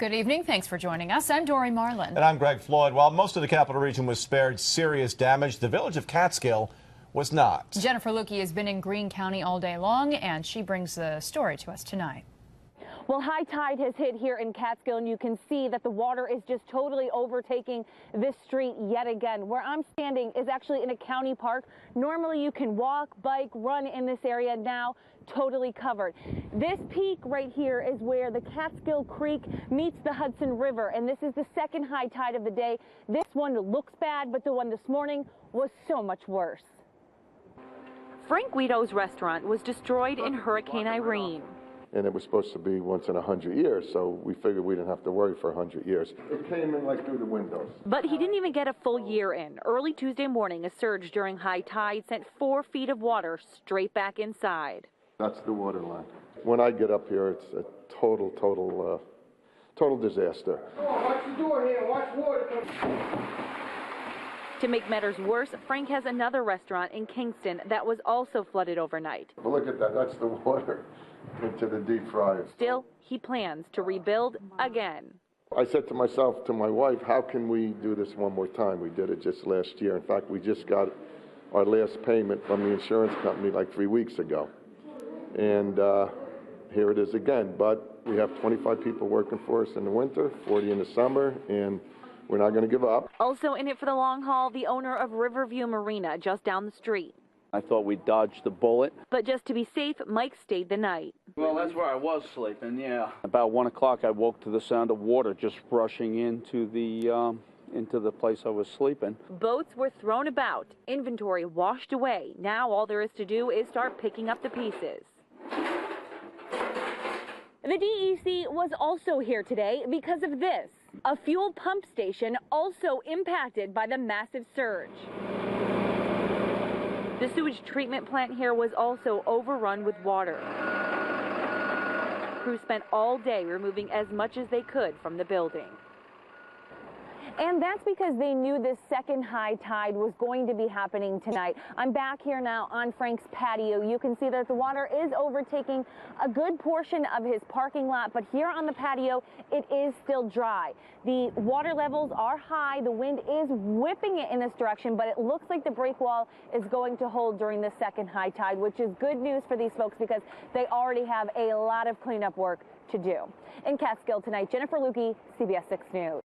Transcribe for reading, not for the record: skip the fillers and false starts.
Good evening. Thanks for joining us. I'm Dory Marlin. And I'm Greg Floyd. While most of the capital region was spared serious damage, the village of Catskill was not. Jennifer Lewke has been in Greene County all day long, and she brings the story to us tonight. Well, high tide has hit here in Catskill, and you can see that the water is just totally overtaking this street yet again. Where I'm standing is actually in a county park. Normally you can walk, bike, run in this area. Now totally covered. This peak right here is where the Catskill Creek meets the Hudson River, and this is the second high tide of the day. This one looks bad, but the one this morning was so much worse. Frank Guido's restaurant was destroyed in Hurricane Irene. And it was supposed to be once in 100 years, so we figured we didn't have to worry for 100 years. It came in like through the windows. But he didn't even get a full year in. Early Tuesday morning, a surge during high tide sent 4 feet of water straight back inside. That's the water line. When I get up here, it's a total disaster. Oh, watch the door here, watch water. To make matters worse, Frank has another restaurant in Kingston that was also flooded overnight. But look at that, that's the water into the deep fryer. Still, he plans to rebuild again. I said to myself, to my wife, how can we do this one more time? We did it just last year. In fact, we just got our last payment from the insurance company like 3 weeks ago. And here it is again. But we have 25 people working for us in the winter, 40 in the summer, and we're not going to give up. Also in it for the long haul, the owner of Riverview Marina just down the street. I thought we dodged the bullet. But just to be safe, Mike stayed the night. Well, that's where I was sleeping, yeah. About 1 o'clock, I woke to the sound of water just rushing into the place I was sleeping. Boats were thrown about, inventory washed away. Now all there is to do is start picking up the pieces. The DEC was also here today because of this. A fuel pump station also impacted by the massive surge. The sewage treatment plant here was also overrun with water. Crews spent all day removing as much as they could from the building. And that's because they knew this second high tide was going to be happening tonight. I'm back here now on Frank's patio. You can see that the water is overtaking a good portion of his parking lot, but here on the patio, it is still dry. The water levels are high. The wind is whipping it in this direction, but it looks like the break wall is going to hold during the second high tide, which is good news for these folks because they already have a lot of cleanup work to do. In Catskill tonight, Jennifer Lewke, CBS 6 News.